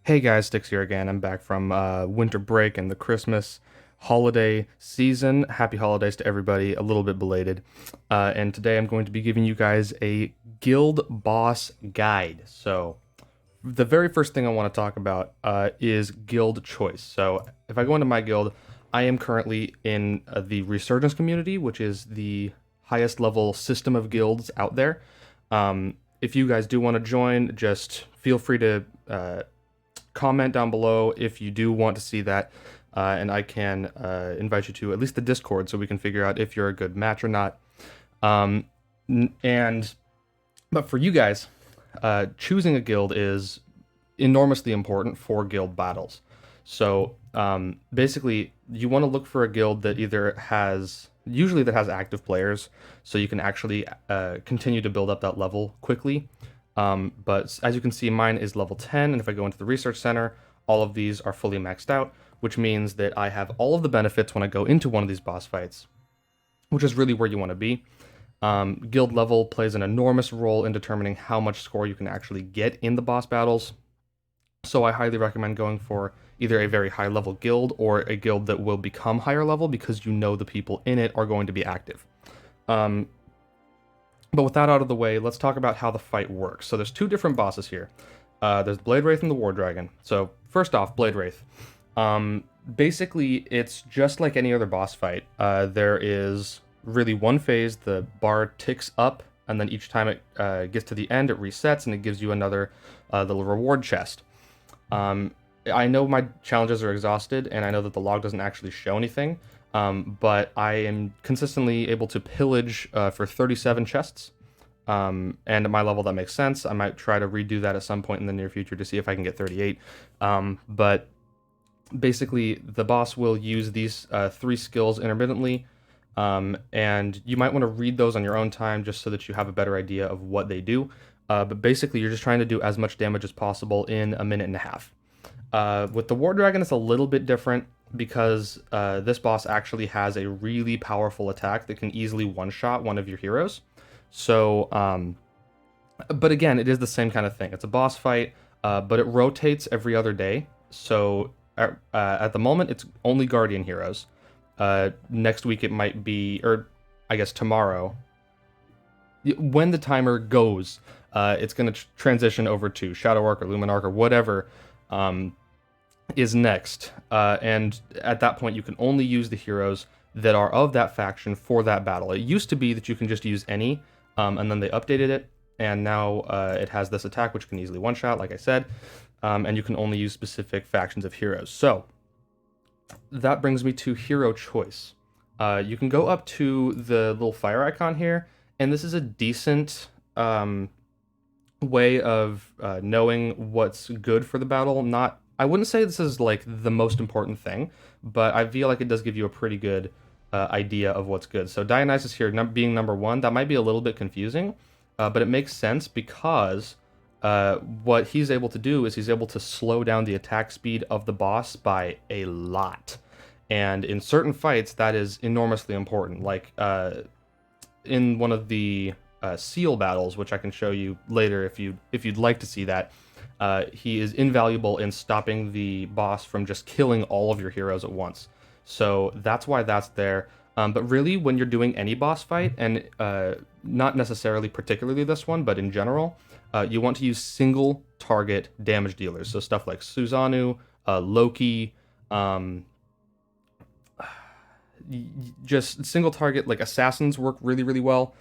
Hey guys, Sticks here again. I'm back from winter break and the Christmas holiday season. Happy holidays to everybody, a little bit belated. And today I'm going to be giving you guys a guild boss guide. So, the very first thing I want to talk about is guild choice. So, if I go into my guild, I am currently in the Resurgence community, which is the highest level system of guilds out there. If you guys do want to join, just feel free to comment down below if you do want to see that, and I can invite you to at least the Discord so we can figure out if you're a good match or not. Um, and but for you guys, choosing a guild is enormously important for guild battles. So basically, you want to look for a guild that usually that has active players, so you can actually continue to build up that level quickly. But as you can see, mine is level 10, and if I go into the research center, all of these are fully maxed out, which means that I have all of the benefits when I go into one of these boss fights, which is really where you want to be. Guild level plays an enormous role in determining how much score you can actually get in the boss battles, so I highly recommend going for either a very high level guild or a guild that will become higher level because you know the people in it are going to be active. Um, but with that out of the way, let's talk about how the fight works. So there's two different bosses here. There's Blade Wraith and the War Dragon. So first off, Blade Wraith. Basically, it's just like any other boss fight. There is really one phase. The bar ticks up, and then each time it gets to the end, it resets, and it gives you another little reward chest. I know my challenges are exhausted, and I know that the log doesn't actually show anything, but I am consistently able to pillage for 37 chests. And at my level, that makes sense. I might try to redo that at some point in the near future to see if I can get 38. But basically, the boss will use these three skills intermittently, and you might want to read those on your own time just so that you have a better idea of what they do. But basically, you're just trying to do as much damage as possible in a minute and a half. With the War Dragon, it's a little bit different because this boss actually has a really powerful attack that can easily one-shot one of your heroes. So, but again, it is the same kind of thing. It's a boss fight, but it rotates every other day. So at the moment, it's only Guardian heroes. Next week, it might be, or I guess tomorrow, when the timer goes, it's going to transition over to Shadow Arc or Luminarch or whatever is next. And at that point, you can only use the heroes that are of that faction for that battle. It used to be that you can just use any, and then they updated it, and now it has this attack which can easily one-shot, like I said, and you can only use specific factions of heroes. So that brings me to hero choice. You can go up to the little fire icon here, and this is a decent way of knowing what's good for the battle. I wouldn't say this is like the most important thing, but I feel like it does give you a pretty good idea of what's good. So Dionysus here being number 1, that might be a little bit confusing, but it makes sense because what he's able to do is he's able to slow down the attack speed of the boss by a lot. And in certain fights, that is enormously important. Like in one of the seal battles, which I can show you later if you'd like to see that, he is invaluable in stopping the boss from just killing all of your heroes at once. So that's why that's there. But really, when you're doing any boss fight, and not necessarily particularly this one, but in general, you want to use single target damage dealers. So stuff like Susanoo, Loki, just single target, like assassins work really, really well.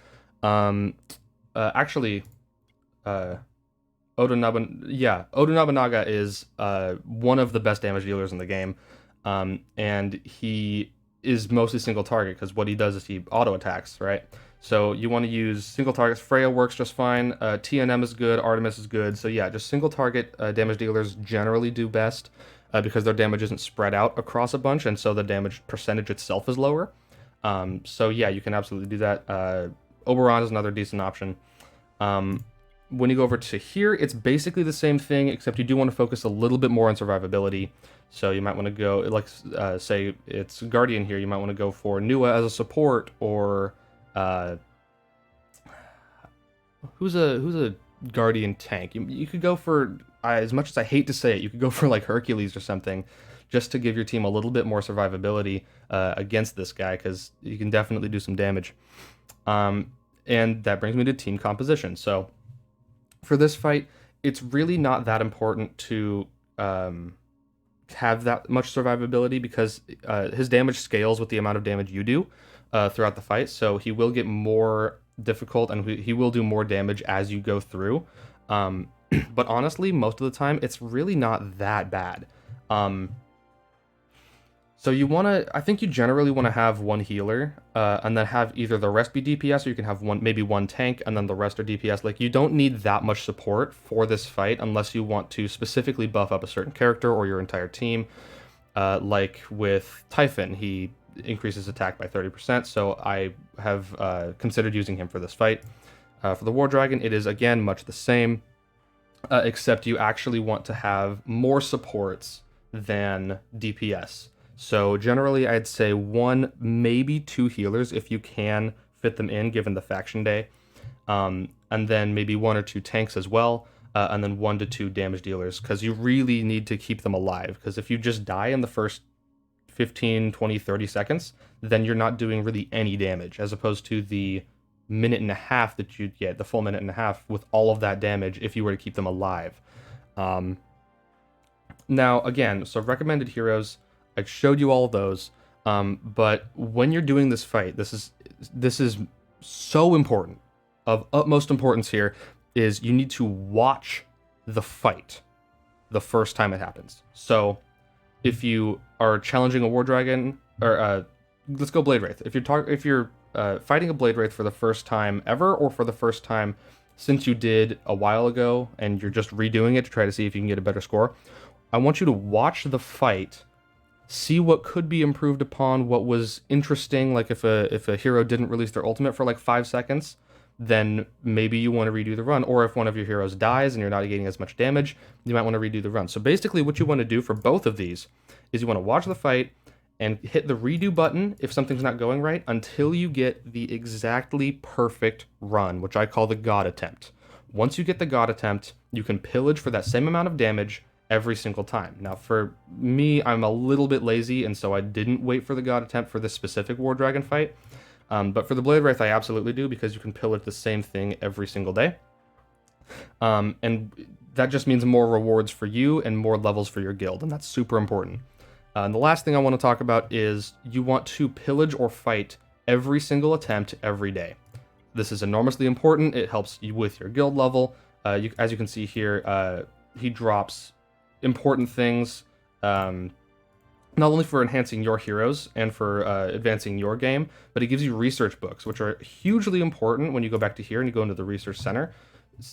Actually, Oda Nobunaga is one of the best damage dealers in the game, and he is mostly single target because what he does is he auto attacks, right? So you want to use single targets. Freya works just fine. TNM is good. Artemis is good. So yeah, just single target damage dealers generally do best because their damage isn't spread out across a bunch, and so the damage percentage itself is lower. So yeah, you can absolutely do that. Oberon is another decent option. When you go over to here, it's basically the same thing, except you do want to focus a little bit more on survivability. So you might want to go, like, say it's Guardian here, you might want to go for Nua as a support, or who's a Guardian tank? You could go for, as much as I hate to say it, you could go for like Hercules or something, just to give your team a little bit more survivability against this guy, because you can definitely do some damage. And that brings me to team composition. So for this fight, it's really not that important to have that much survivability, because his damage scales with the amount of damage you do throughout the fight. So he will get more difficult, and he will do more damage as you go through. But honestly, most of the time, it's really not that bad. So I think you generally want to have one healer, and then have either the rest be DPS, or you can have maybe one tank, and then the rest are DPS. Like, you don't need that much support for this fight unless you want to specifically buff up a certain character or your entire team. Like with Typhon, he increases attack by 30%, so I have considered using him for this fight. For the War Dragon, it is again much the same, except you actually want to have more supports than DPS. So generally, I'd say 1, maybe 2 healers if you can fit them in, given the faction day. And then maybe 1 or 2 tanks as well, and then 1 to 2 damage dealers, because you really need to keep them alive. Because if you just die in the first 15, 20, 30 seconds, then you're not doing really any damage, as opposed to the minute and a half that you'd get, the full minute and a half, with all of that damage if you were to keep them alive. Now, again, so recommended heroes, I showed you all of those, but when you're doing this fight, this is so important, of utmost importance here, is you need to watch the fight the first time it happens. So if you are challenging a War Dragon, or let's go Blade Wraith. If you're fighting a Blade Wraith for the first time ever, or for the first time since you did a while ago, and you're just redoing it to try to see if you can get a better score, I want you to watch the fight, see what could be improved upon, what was interesting. Like if a hero didn't release their ultimate for like 5 seconds, then maybe you want to redo the run. Or if one of your heroes dies and you're not getting as much damage, you might want to redo the run. So basically what you want to do for both of these is you want to watch the fight and hit the redo button if something's not going right, until you get the exactly perfect run, which I call the God attempt. Once you get the God attempt, you can pillage for that same amount of damage every single time. Now, for me, I'm a little bit lazy, and so I didn't wait for the God attempt for this specific War Dragon fight. But for the Blade Wraith, I absolutely do, because you can pillage the same thing every single day. And that just means more rewards for you and more levels for your guild, and that's super important. And the last thing I want to talk about is you want to pillage or fight every single attempt every day. This is enormously important. It helps you with your guild level. As you can see here, he drops important things, not only for enhancing your heroes and for advancing your game, but it gives you research books, which are hugely important when you go back to here and you go into the research center.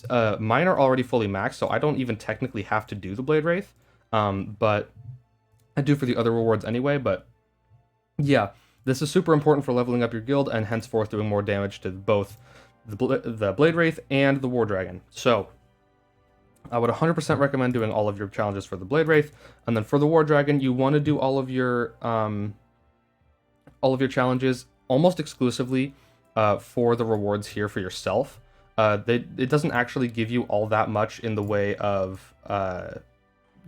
Mine are already fully maxed, so I don't even technically have to do the Blade Wraith, but I do for the other rewards anyway. But yeah, this is super important for leveling up your guild and henceforth doing more damage to both the Blade Wraith and the War Dragon. So I would 100% recommend doing all of your challenges for the Blade Wraith, and then for the War Dragon, you want to do all of your challenges almost exclusively for the rewards here for yourself. It doesn't actually give you all that much in the way of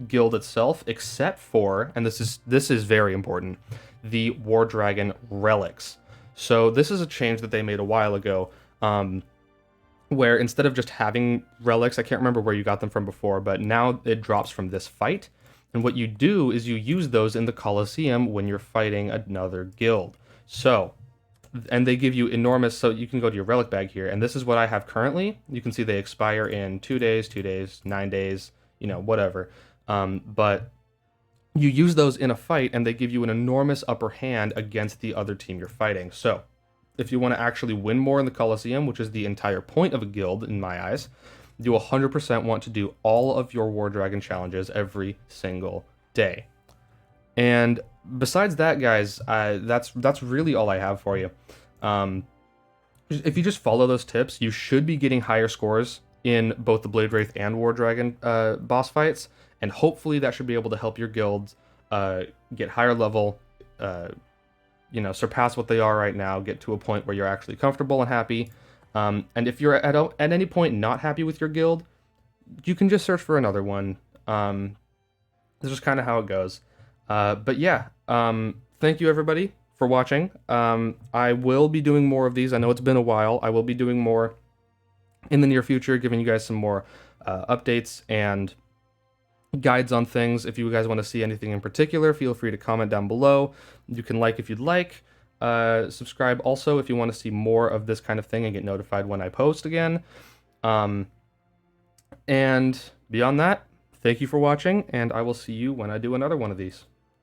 guild itself, except for, and this is very important, the War Dragon relics. So this is a change that they made a while ago, where instead of just having relics, I can't remember where you got them from before, but now it drops from this fight. And what you do is you use those in the Colosseum when you're fighting another guild. So, and they give you enormous, so you can go to your relic bag here, and this is what I have currently. You can see they expire in 2 days, 9 days, whatever. But you use those in a fight, and they give you an enormous upper hand against the other team you're fighting. So if you want to actually win more in the Colosseum, which is the entire point of a guild in my eyes, you 100% want to do all of your War Dragon challenges every single day. And besides that, guys, that's really all I have for you. If you just follow those tips, you should be getting higher scores in both the Blade Wraith and War Dragon boss fights, and hopefully that should be able to help your guilds get higher level, surpass what they are right now, get to a point where you're actually comfortable and happy. And if you're at any point not happy with your guild, you can just search for another one. This is kind of how it goes. But yeah, thank you everybody for watching. I will be doing more of these. I know it's been a while. I will be doing more in the near future, giving you guys some more updates and guides on things. If you guys want to see anything in particular, feel free to comment down below. You can like if you'd like. Subscribe also if you want to see more of this kind of thing and get notified when I post again. And beyond that, thank you for watching, and I will see you when I do another one of these.